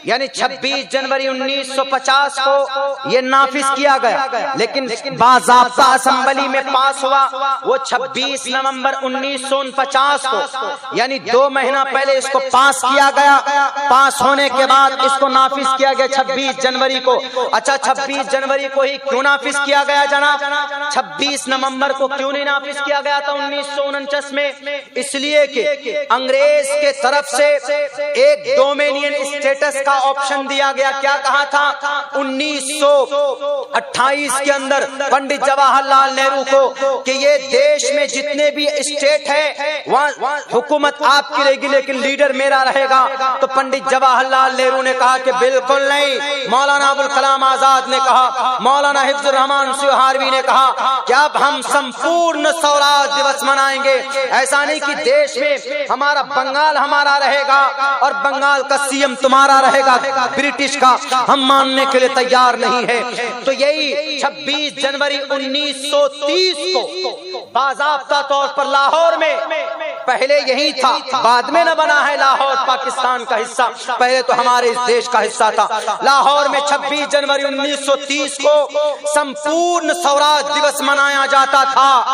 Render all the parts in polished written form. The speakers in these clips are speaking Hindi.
यानी 26 जनवरी 1950 को ये नाफिज किया गया, लेकिन बाज़ाब्ता असेंबली में पास हुआ वो 26 नवंबर 1949 को, यानी 2 महीना पहले इसको पास किया गया। पास होने के बाद इसको नाफिज किया गया 26 जनवरी को। अच्छा, 26 जनवरी को ही क्यों नाफिज किया गया जनाब? 26 नवंबर को क्यों नहीं नाफिज किया गया था 1949 में? इसलिए कि अंग्रेज के तरफ से एक डोमिनियन स्टेटस का ऑप्शन दिया गया। क्या कहा था? 1928 के अंदर पंडित जवाहरलाल नेहरू को कि ये देश में जितने भी स्टेट है वहाँ हुकूमत आपकी रहेगी लेकिन लीडर मेरा रहेगा। तो पंडित जवाहरलाल नेहरू ने कहा कि बिल्कुल नहीं। मौलाना अबुल कलाम आजाद ने कहा, मौलाना हिफ्जुर रहमान सुहारवी ने कहा कि अब हम संपूर्ण स्वराज दिवस मनाएंगे। ऐसा नहीं कि देश में हमारा बंगाल हमारा रहेगा और बंगाल का सीएम तुम्हारा रहेगा ब्रिटिश का, हम मानने के लिए तैयार नहीं है। तो यही 26 जनवरी 1930 को बाज़ाब्ता तौर पर लाहौर में, पहले यही था, बाद में न बना है लाहौर पाकिस्तान का हिस्सा, पहले तो हमारे इस देश का हिस्सा था। लाहौर में 26 जनवरी 1930 को संपूर्ण स्वराज दिवस मनाया जाता था।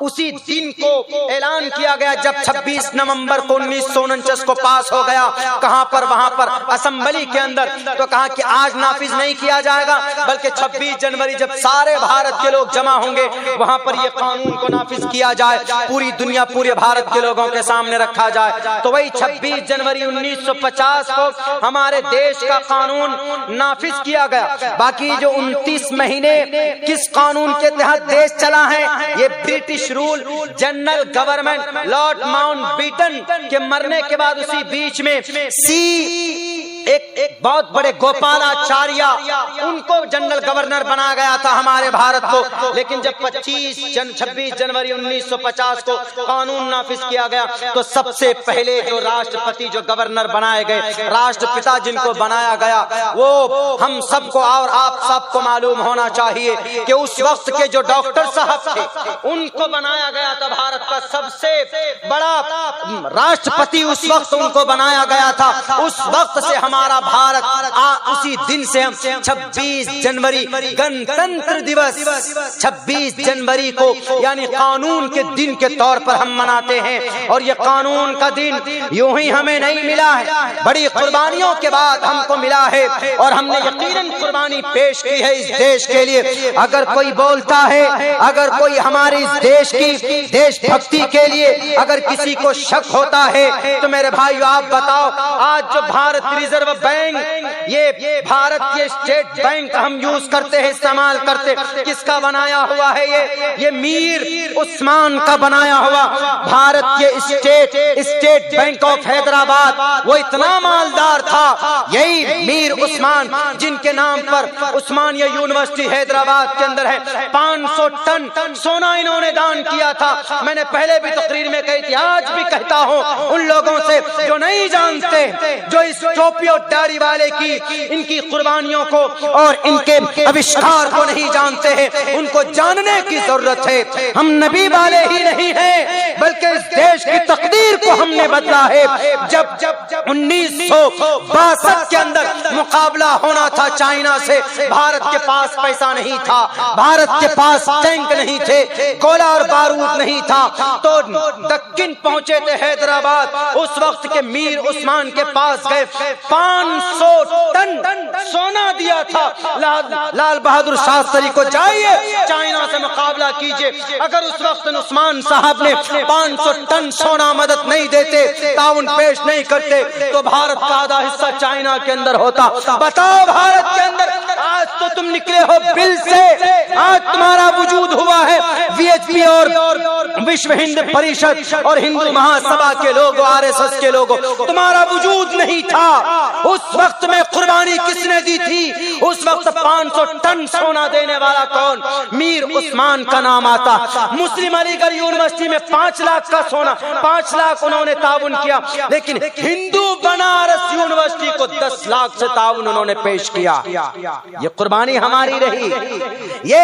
उसी दिन को ऐलान किया गया जब 26 नवंबर को 1949 को पास हो गया। कहां पर? वहां पर असेंबली के अंदर। तो कहा कि आज नाफिज नहीं किया जाएगा, बल्कि 26 जनवरी जब सारे भारत के लोग जमा होंगे वहां पर ये कानून को नाफिज किया जाए, पूरी दुनिया पूरे भारत के लोगों के सामने रखा जाए। तो वही 26 जनवरी 1950 को हमारे देश का कानून नाफिज किया गया। बाकी जो 29 महीने किस कानून के तहत देश चला है, ये British rule general government Lord Mountbatten के मरने के बाद उसी बीच में एक बहुत बड़े गोपालाचार्य उनको जनरल गवर्नर बना गया था हमारे भारत को। लेकिन जब 26 जनवरी 1950 को कानून नाफिज किया गया तो सबसे पहले जो राष्ट्रपति जो गवर्नर बनाए गए, राष्ट्रपिता जिनको बनाया गया, वो हम सबको और आप सबको मालूम होना चाहिए कि उस वक्त के जो डॉक्टर साहब थे उनको बनाया गया था भारत का सबसे बड़ा राष्ट्रपति, उस वक्त उनको बनाया गया था। उस वक्त से हमारा भारत उसी दिन से हम 26 जनवरी गणतंत्र दिवस 26 जनवरी को यानी कानून के दिन के तौर पर हम मनाते हैं। और ये कानून का दिन यूं ही हमें नहीं मिला है, बड़ी कुर्बानियों के बाद हमको मिला है और हमने यकीनन कुर्बानी पेश की है इस देश के लिए। अगर कोई बोलता है, अगर कोई हमारे इस देश की देशभक्ति के लिए अगर किसी को शक होता है तो मेरे भाइयों आप बताओ, आज जो भारत रिजर्व बैंक, ये भारत के स्टेट बैंक हम यूज करते हैं, इस्तेमाल करते, किसका बनाया हुआ है? ये मीर उस्मान का बनाया हुआ भारत के स्टेट बैंक ऑफ हैदराबाद। वो इतना मालदार था, यही मीर उस्मान जिनके नाम पर उस्मानिया यूनिवर्सिटी हैदराबाद के अंदर है 500 टन सोना इन्होंने दान किया था। मैंने पहले भी तकरीर में कही थी, आज भी कहता हूँ उन लोगों से जो नहीं जानते, जो इस टोपी और दाढ़ी वाले की इनकी कुर्बानियों को और इनके आविष्कार को नहीं जानते हैं, उनको जानने की जरूरत है। हम नबी वाले ही नहीं हैं बल्कि इस देश की तकदीर को हमने बदला है। जब 1962 के अंदर मुकाबला होना था चाइना से, भारत के पास पैसा नहीं था, भारत के पास टैंक नहीं थे, गोला और बारूद नहीं था, तो दक्कन पहुंचे थे हैदराबाद। उस वक्त के मीर उस्मान के पास गए, 500 टन सोना दिया था लाल बहादुर शास्त्री को, जाइए चाइना से मुकाबला कीजिए। अगर उस वक्त उस्मान साहब ने 500 टन सोना मदद नहीं देते, ताउन पेश नहीं करते, तो भारत का आधा हिस्सा चाइना के अंदर होता। बताओ भारत के अंदर आज तो तुम निकले हो बिल से, आज तुम्हारा वजूद हुआ है वीएचपी और विश्व हिंद परिषद और हिंदू महासभा के लोग, आरएसएस के लोगों, तुम्हारा वजूद नहीं था। उस वक्त में कुर्बानी किसने दी थी? उस वक्त 500 टन सोना देने वाला कौन? मीर उस्मान का नाम आता। मुस्लिम अलीगढ़ यूनिवर्सिटी में 5 लाख का सोना, 5 लाख उन्होंने ताउन किया, लेकिन हिंदू बनारस यूनिवर्सिटी को 10 लाख से ताउन उन्होंने पेश किया। ये कुर्बानी हमारी रही। ये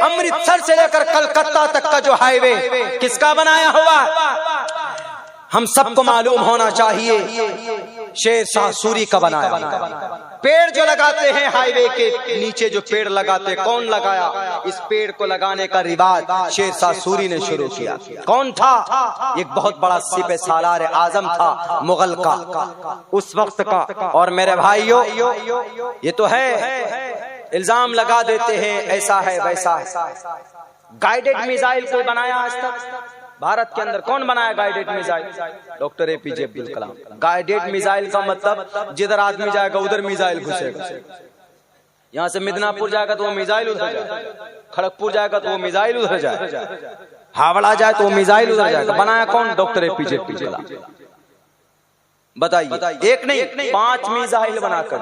अमृतसर से लेकर कलकत्ता तक का जो हाईवे किसका बनाया हुआ? हम सबको मालूम होना चाहिए शेर शाह सूरी का बनाया। पेड़ जो लगाते हैं हाईवे के नीचे जो पेड़ लगाते, कौन लगाया? इस पेड़ को लगाने का रिवाज शेर शाह सूरी ने शुरू किया। कौन था? एक बहुत बड़ा सिपह सालार आजम था मुगल का, उस वक्त का। और मेरे भाइयों, ये तो है इल्जाम लगा देते हैं ऐसा है वैसा है। गाइडेड मिसाइल कोई बनाया आज तक भारत के अंदर? कौन बनाया guided missile? Doctor APJ Abdul Kalam. Guided missile का मतलब जिधर आदमी जाएगा उधर मिसाइल घुसेगा। यहाँ से मिदनापुर जाएगा तो वो मिसाइल उधर जाए, खड़गपुर जाएगा तो वो मिसाइल उधर जाए, हावड़ा जाए तो वो मिसाइल उधर जाएगा। बनाया कौन? डॉक्टर एपीजे अब्दुल कलाम। बताइए, एक नहीं 5 मिसाइल बनाकर,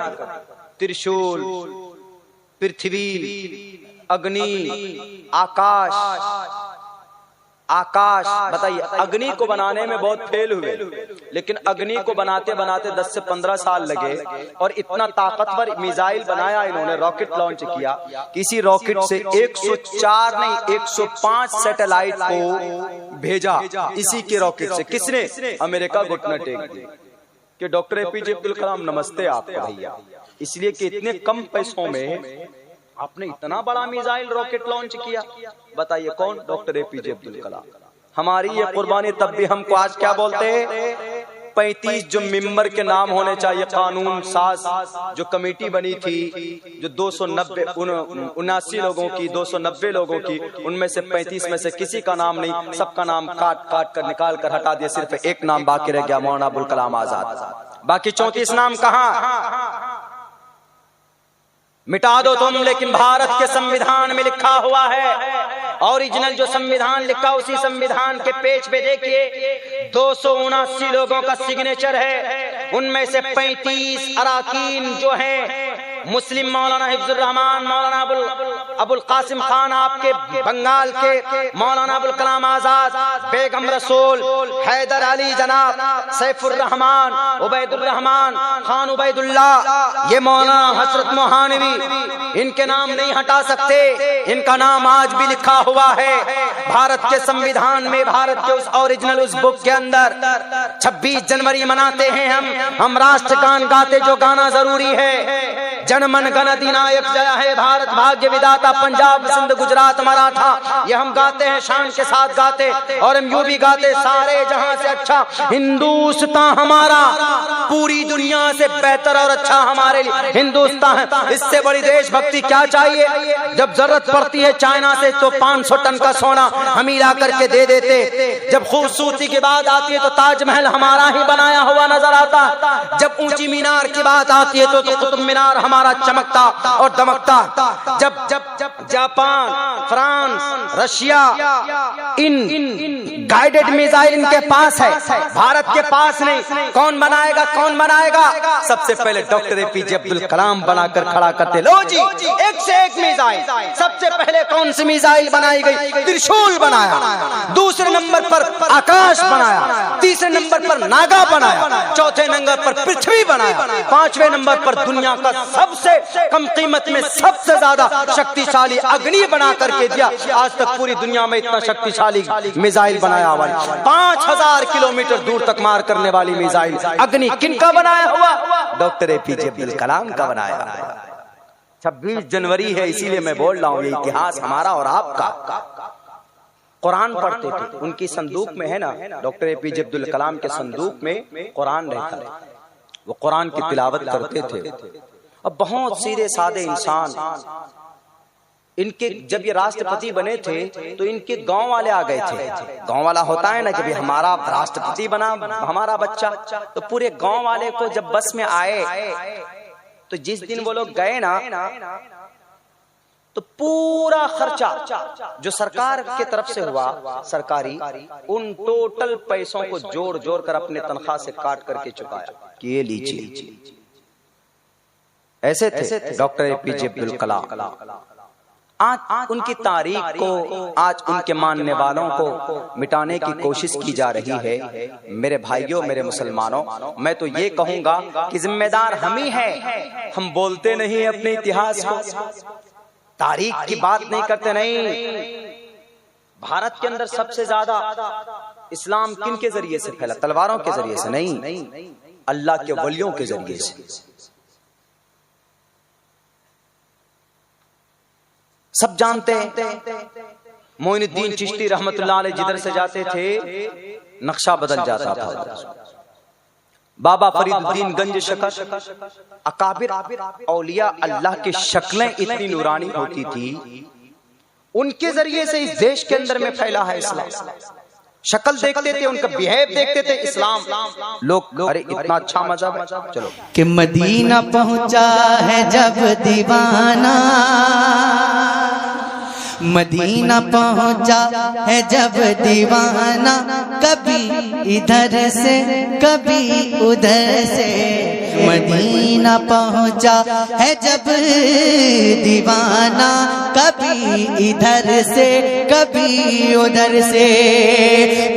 त्रिशूल, पृथ्वी, अग्नि, आकाश। बताइए, अग्नि को बनाने में बहुत फेल हुए, लेकिन अग्नि को बनाते बनाते 10 से 15 साल लगे और इतना ताकतवर मिसाइल बनाया इन्होंने, रॉकेट लॉन्च किया। किसी रॉकेट से 104 नहीं 105 सैटेलाइट को भेजा इसी के रॉकेट से। किसने? अमेरिका घुटना टेक दी कि डॉक्टर एपीजे अब्दुल कलाम नमस्ते आपको भैया, इसलिए कि इतने कम पैसों में आपने इतना बड़ा मिसाइल रॉकेट लॉन्च किया। बताइए कौन? डॉक्टर एपीजे अब्दुल कलाम। हमारी ये कुर्बानी तब भी हमको आज क्या बोलते हैं? 35 जो मेंबर के नाम होने चाहिए, कानून साज जो कमेटी बनी थी, जो 279 लोगों की, 290 लोगों की, उनमें से 35 में से किसी का नाम नहीं, सबका नाम काट काट कर निकाल कर हटा दिया। सिर्फ एक नाम बाकी रह गया, मौलाना अबुल कलाम आजाद। बाकी 34 नाम कहाँ? मिटा दो तुम, लेकिन भारत के संविधान में लिखा हुआ है, ओरिजिनल जो संविधान लिखा, उसी संविधान के पेज पे देखिए 279 लोगों का सिग्नेचर है। उनमें से 35 अराकीन जो हैं मुस्लिम, मौलाना हिफ्जुर रहमान, मौलाना अबुल कासिम खान आपके बंगाल के, मौलाना अबुल कलाम आजाद, बेगम रसूल, हैदर अली जनाब, सैफुर रहमान, उबैदुर रहमान, खान उबैदुल्लाह, ये मौलाना हसरत मोहानवी, इनके नाम नहीं हटा सकते। इनका नाम आज भी लिखा हुआ है भारत के संविधान में, भारत के उस ओरिजिनल उस बुक के अंदर। 26 जनवरी मनाते हैं हम राष्ट्रगान गाते, जो गाना जरूरी है। जनमन गण अधिनायक जय है भारत भाग्य विधाता, पंजाब सिंध गुजरात मराठा, ये हम गाते हैं, शान के साथ गाते। और हम यूं भी गाते, सारे जहां से अच्छा हिंदुस्तान हमारा, पूरी दुनिया से बेहतर और अच्छा हमारे लिए हिंदुस्तान है। इससे बड़ी देशभक्ति क्या चाहिए? जब जरूरत पड़ती है चाइना से तो 500 टन का सोना हम ही ला करके दे देते। जब खूबसूरती की बात आती है तो ताजमहल हमारा ही बनाया हुआ नजर आता। जब ऊंची मीनार की बात आती है तो कुतुब मीनार हमारा चमकता और दमकता। जब जापान, फ्रांस, रशिया, इन गाइडेड मिसाइल इनके पास है, भारत के पास नहीं। कौन बनाएगा? कौन बनाएगा? सबसे पहले डॉक्टर एपीजे अब्दुल कलाम बनाकर खड़ा करते। लो जी, एक से एक मिसाइल। सबसे पहले कौन सी मिसाइल बनाई गई? त्रिशूल बनाया। दूसरे नंबर पर आकाश बनाया, तीसरे नंबर पर नागा बनाया, चौथे नंबर पर पृथ्वी बनाया, 5वें नंबर पर दुनिया का सबसे कम कीमत में सबसे ज्यादा शक्तिशाली अग्नि बना करके दिया। आज तक पूरी दुनिया में इतना शक्तिशाली मिसाइल बनाया हुआ 5000 किलोमीटर दूर तक मार करने वाली मिसाइल अग्नि किनका बनाया हुआ? डॉक्टर एपीजे अब्दुल कलाम का बनाया हुआ। 26 जनवरी है, इसीलिए मैं बोल रहा हूँ, ये इतिहास हमारा और आपका। कुरान पढ़ते थे, उनकी संदूक में है ना, डॉक्टर एपीजे अब्दुल कलाम के संदूक में कुरान रहता है, वो कुरान की तिलावत करते थे। अब बहुत सीधे साधे इंसान, इनके जब ये राष्ट्रपति बने थे तो इनके गांव वाले आ गए थे। गांव वाला होता है ना कि भाई हमारा राष्ट्रपति बना हमारा बच्चा, तो पूरे गांव वाले को जब बस में आए तो जिस दिन वो लोग गए ना, तो पूरा खर्चा जो सरकार की तरफ से हुआ, सरकारी, उन टोटल पैसों को जोड़ जोड़ कर अपने तनख्वाह से काट करके चुकाया कि ये लीजिए। ऐसे थे डॉक्टर एपीजे अब्दुल कलाम। आज उनकी तारीख को, आज उनके मानने वालों को मिटाने की कोशिश की जा रही है। मेरे भाइयों, मेरे मुसलमानों, मैं तो ये कहूंगा कि जिम्मेदार हम ही हैं। हम बोलते नहीं अपने इतिहास को, तारीख की बात नहीं करते। नहीं, भारत के अंदर सबसे ज्यादा इस्लाम किन के जरिए से फैला? तलवारों के जरिए से नहीं। अल्लाह के वलियों के जरिए से। सब जानते हैं मोइनुद्दीन चिश्ती रहमतुल्लाह अलैह जिधर से जाते थे नक्शा बदल जाता था। बाबा फरीदुद्दीन गंज शकर, अकाबिर औलिया अल्लाह की शक्लें इतनी नूरानी होती थी, उनके जरिए से इस देश के अंदर में फैला है इस्लाम। शक्ल देखते थे, उनका बिहेव देखते थे, इस्लाम लोग अरे इतना अच्छा मजहब है। चलो कि मदीना पहुंचा है जब दीवाना, मदीना पहुंचा है जब दीवाना, कभी इधर से कभी उधर से। मदीना पहुंचा है जब दीवाना, कभी इधर से कभी उधर से।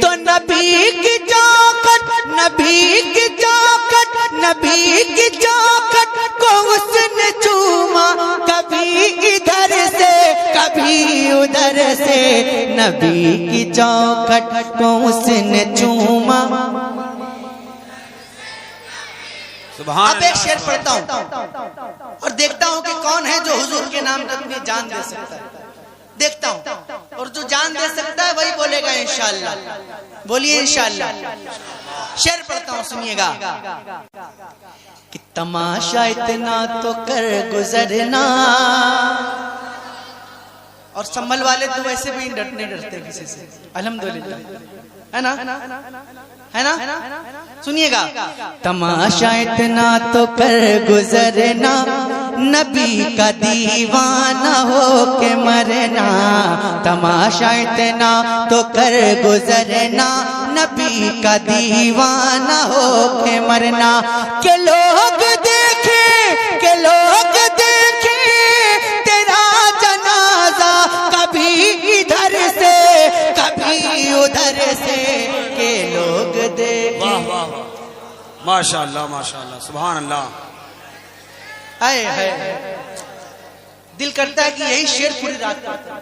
तो नबी की चौखट, नबी की चौखट, नबी की चौखट को उसने चूमा, कभी इधर से कभी उधर से। नबी की चौखट को उसने चूमा। अब एक शेर पढ़ता हूँ और देखता हूँ कि कौन है जो हुजूर के नाम पर अपनी जान दे सकता है। देखता हूँ और जो जान दे सकता है वही बोलेगा इंशाअल्लाह। बोलिए इंशाअल्लाह। शेर पढ़ता हूँ, सुनिएगा। कि तमाशा इतना तो कर गुजरना, और संभल वाले तो वैसे भी डरते किसी से, अल्हम्दुलिल्लाह, है ना, है ना। सुनिएगा। तमाशा इतना तो कर गुजरना, नबी का दीवाना हो के मरना। तमाशा इतना तो कर गुजरना, नबी का दीवाना हो के मरना। के लोग देखे, के लोग देखे तेरा जनाजा, कभी इधर से कभी उधर से। के लोग देखे। वाह वाह वाह, माशाअल्लाह माशाअल्लाह, सुभान अल्लाह। हाय हाय, दिल करता है कि यही शेर पूरी रात पढ़ता।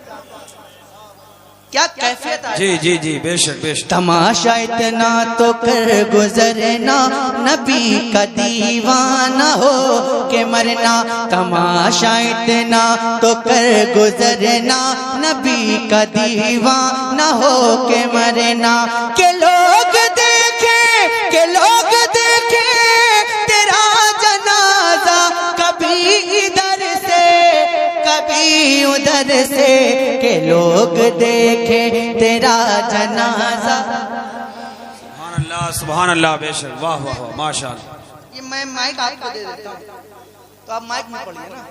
क्या कैफियत है। जी जी जी, बेशक बेशक। तमाशा इतना तो कर गुजरना, नबी का दीवाना हो के मरना। तमाशा इतना तो कर गुजरना, नबी का दीवाना हो के मरना। के लोग देखे, के लोग देखे तेरा जनाजा, कभी इधर से कभी उधर से। के लोग देखे तेरा जनाजा। सुभान अल्लाह सुभान अल्लाह, बेशक, वाह वाह वाह, माशाअल्लाह। ये मैं माइक आपको दे देता हूँ, तो आप माइक में पढ़िए ना,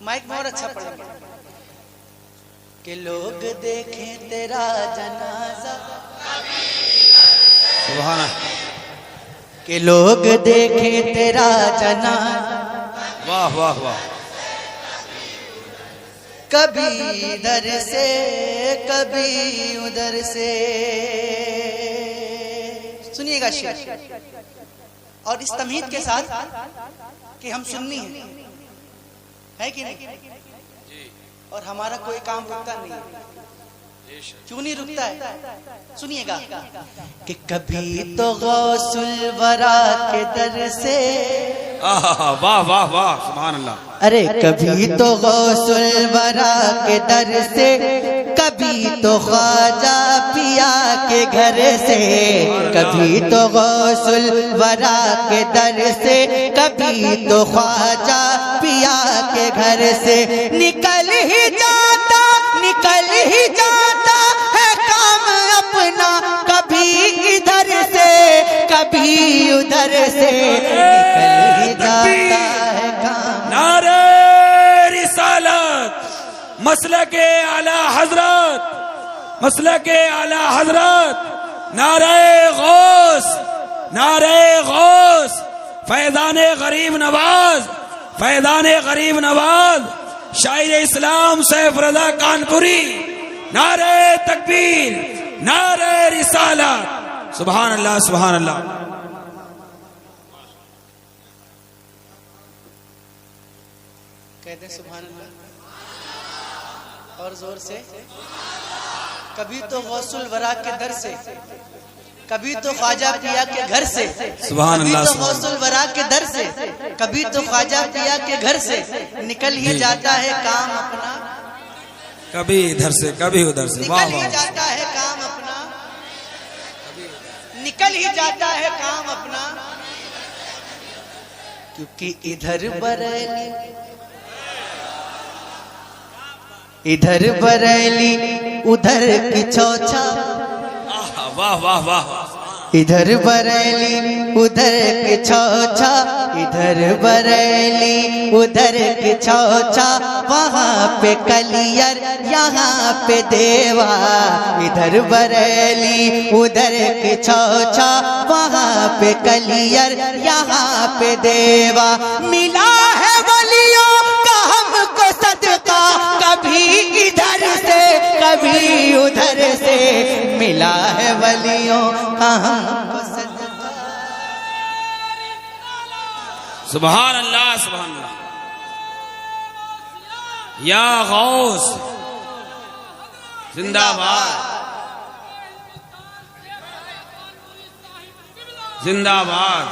माइक में और अच्छा पढ़ेंगे। कि लोग देखे तेरा जनाजा, सुभान अल्लाह। कि लोग देखे तेरा जनाजा, वाह वाह वाह। कभी इधर से कभी उधर से। सुनिएगा शेर, और इस तमहीद के साथ कि हम सुन्नी है कि नहीं, और हमारा कोई काम रुकता नहीं है। क्यों नहीं रुकता है? सुनिएगा। कि कभी तो गौसुल वरा के दर से। वाह वाह वाह, सुभान अल्लाह। अरे कभी तो गौसुल वरा के दर से, कभी तो ख्वाजा पिया के घर से। कभी तो गौसुल वरा के दर से, कभी तो ख्वाजा पिया के घर से। निकल ही जाता, निकल ही जाता है काम अपना, कभी इधर से कभी उधर से। निकल ही जाता है काम। नारे रिसालत, मसलके आला हजरत, मसलके आला हजरत, नारे गौस, नारे गौस, फैज़ाने गरीब नवाज, फैज़ाने गरीब नवाज, शायर इस्लाम सैफ रजा कानपुरी। नारे तकबीर, नारे रिसालत, सुभान अल्लाह सुभान अल्लाह। कहते सुभान अल्लाह और जोर से। कभी तो गौसुल वरा के दर से, कभी तो ख्वाजा पिया के घर से, सुभान कभी अल्लाह, तो सुभान गौसुल वरा के दर से, कभी तो ख्वाजा पिया के घर से निकल ही जाता है काम अपना, कभी इधर से कभी उधर से। वाह निकल ही वाह, जाता है काम अपना, निकल ही जाता है काम अपना, क्योंकि इधर बरेली, इधर बरेली उधर की चौचा, वाह वाह वाह, इधर बरेली उधर की चौचा, इधर बरेली उधर की चौचा, वहाँ पे कलियर यहाँ पे देवा, इधर बरेली उधर की चौचा, वहाँ पे कलियर यहाँ पे देवा, मिला है वलियों का हमको सदका, कभी इधर से कभी उधर से, मिला है वलियों का हमको सदका। सुभान अल्लाह, सुभान अल्लाह। या गौस जिंदाबाद, जिंदाबाद।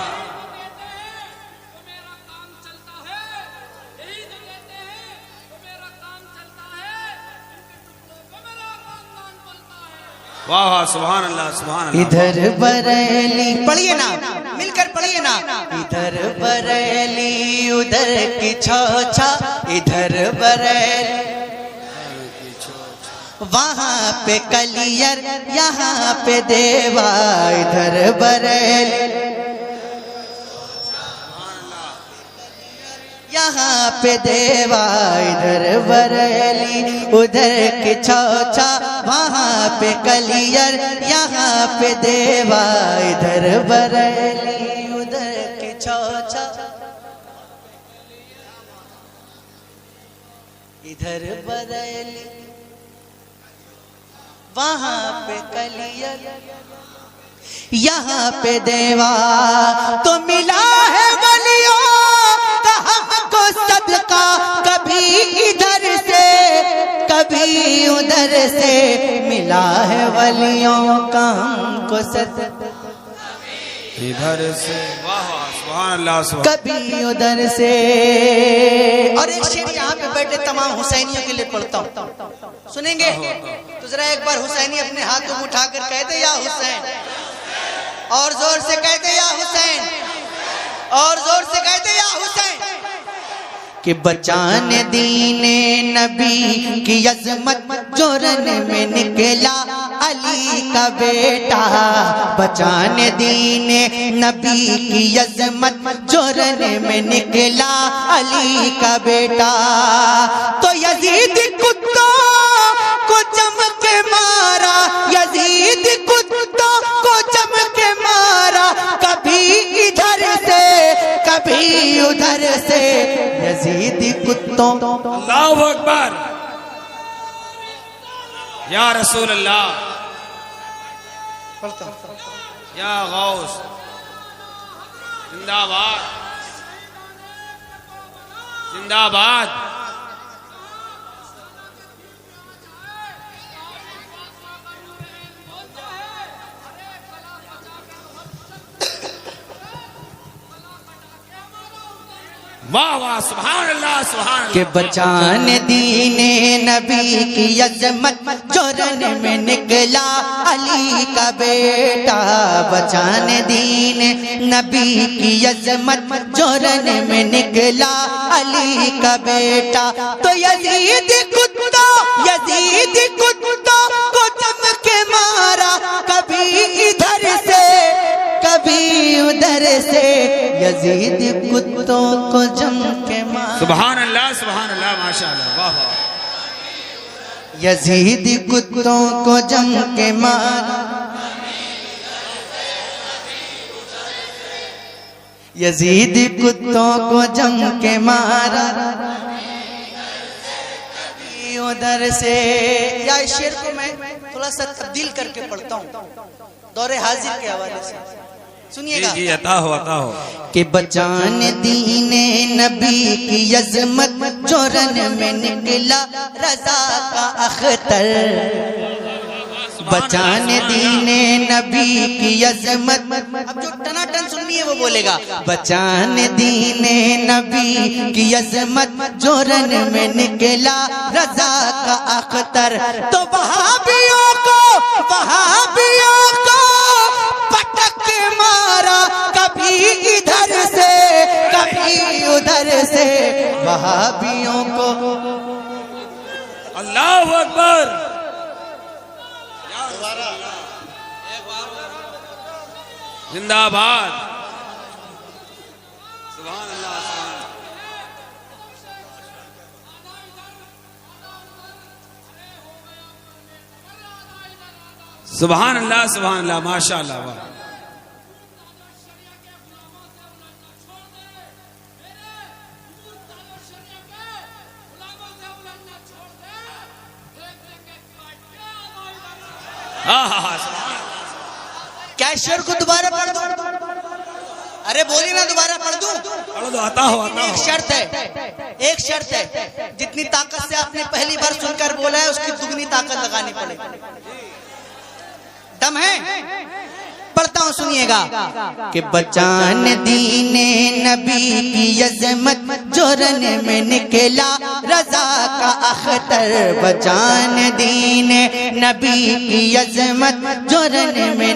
वाह वाह, सुभान अल्लाह, सुभान अल्लाह। इधर बरेली, पढ़िए ना, मिलकर पढ़िए ना, इधर बरेली उधर की चौचा, इधर बरेली वहाँ पे कलियर यहाँ पे देवा, इधर बरेली यहाँ पे देवा, इधर बरेली उधर की चौचा, वहाँ पे कलियर यहाँ पे देवा, इधर बरेली उधर की चौचा, इधर बरेली वहाँ पे कलियर यहाँ पे देवा, तो मिला है वलियों का हमको सदका, कभी इधर से कभी उधर से, मिला है वलियों का हमको सदका, इधर से। वाह वाह, सुभान अल्लाह, सुभान। कभी उधर से। और एक शेर यहाँ पे बैठे तमाम हुसैनियों के लिए पढ़ता हूँ, सुनेंगे? तो जरा एक बार हुसैनी अपने हाथों को उठाकर कहते या हुसैन, और जोर से कहते या हुसैन, और जोर से कहते या हुसैन, कि बचाने दीने नबी की अजमत जो रन में निकला अली का बेटा, बचाने दीने नबी की अजमत जो रन में निकला अली का बेटा, तो यजीद कुत्तों को चमक मारा, यजीद कुत्तों को चमक मारा, कभी इधर से कभी उधर से, यजीद कुत्तों। अल्लाहु अकबर, या रसूल अल्लाह, या गौस जिंदाबाद, जिंदाबाद। वाह वाह, सुभान अल्लाह, सुभान के बचाने दीने नबी की अजमत जो रन में निकला अली का बेटा, बचाने दीने नबी की अजमत जो रन में निकला अली का बेटा, तो यजीद कुत्ता को चमके मारा, कभी इधर से कभी उधर से, यजीद कुत्तों को जम के मारा। सुभान अल्लाह, सुभान अल्लाह, माशाअल्लाह, वाह वाह। यजीद कुत्तों को जम के मारा, यजीद कुत्तों को जम के मारा, उधर से। या इस शेर को मैं थोड़ा सा तब्दील करके पढ़ता हूँ दौरे हाजिर के हवाले से, सुनिएगा। जी अता हो, अता हो। कि बचाने दीने नबी की अजमत जो रन में निकला रजा का अख्तर, बचान दीने नबी की अजमत। अब जो टनाटन सुननी है वो बोलेगा, बचान दीने नबी की अजमत, जो रन में निकला रजा का अख्तर। तो वहाबियों को पटक मारा, कभी इधर से कभी उधर से, वहाबियों को। अल्लाहु अकबर। जिंदाबाद। सुभान अल्लाह। सुभान अल्लाह सुभान अल्लाह माशाअल्लाह। वाह क्या शेर को दोबारा पढ़ दूं? अरे बोलिए ना, दोबारा पढ़ दूं? पढ़ दो, आता हो। एक शर्त है, जितनी ताकत से आपने पहली बार सुनकर बोला है उसकी दुगनी ताकत लगानी पड़ेगी। दम है? पढ़ता हूं, सुनिएगा कि बचान दीने नबी की अजमत, जो रन में निकला रजा का अख्तर। बचान दीने नबी की अजमत, जो रन में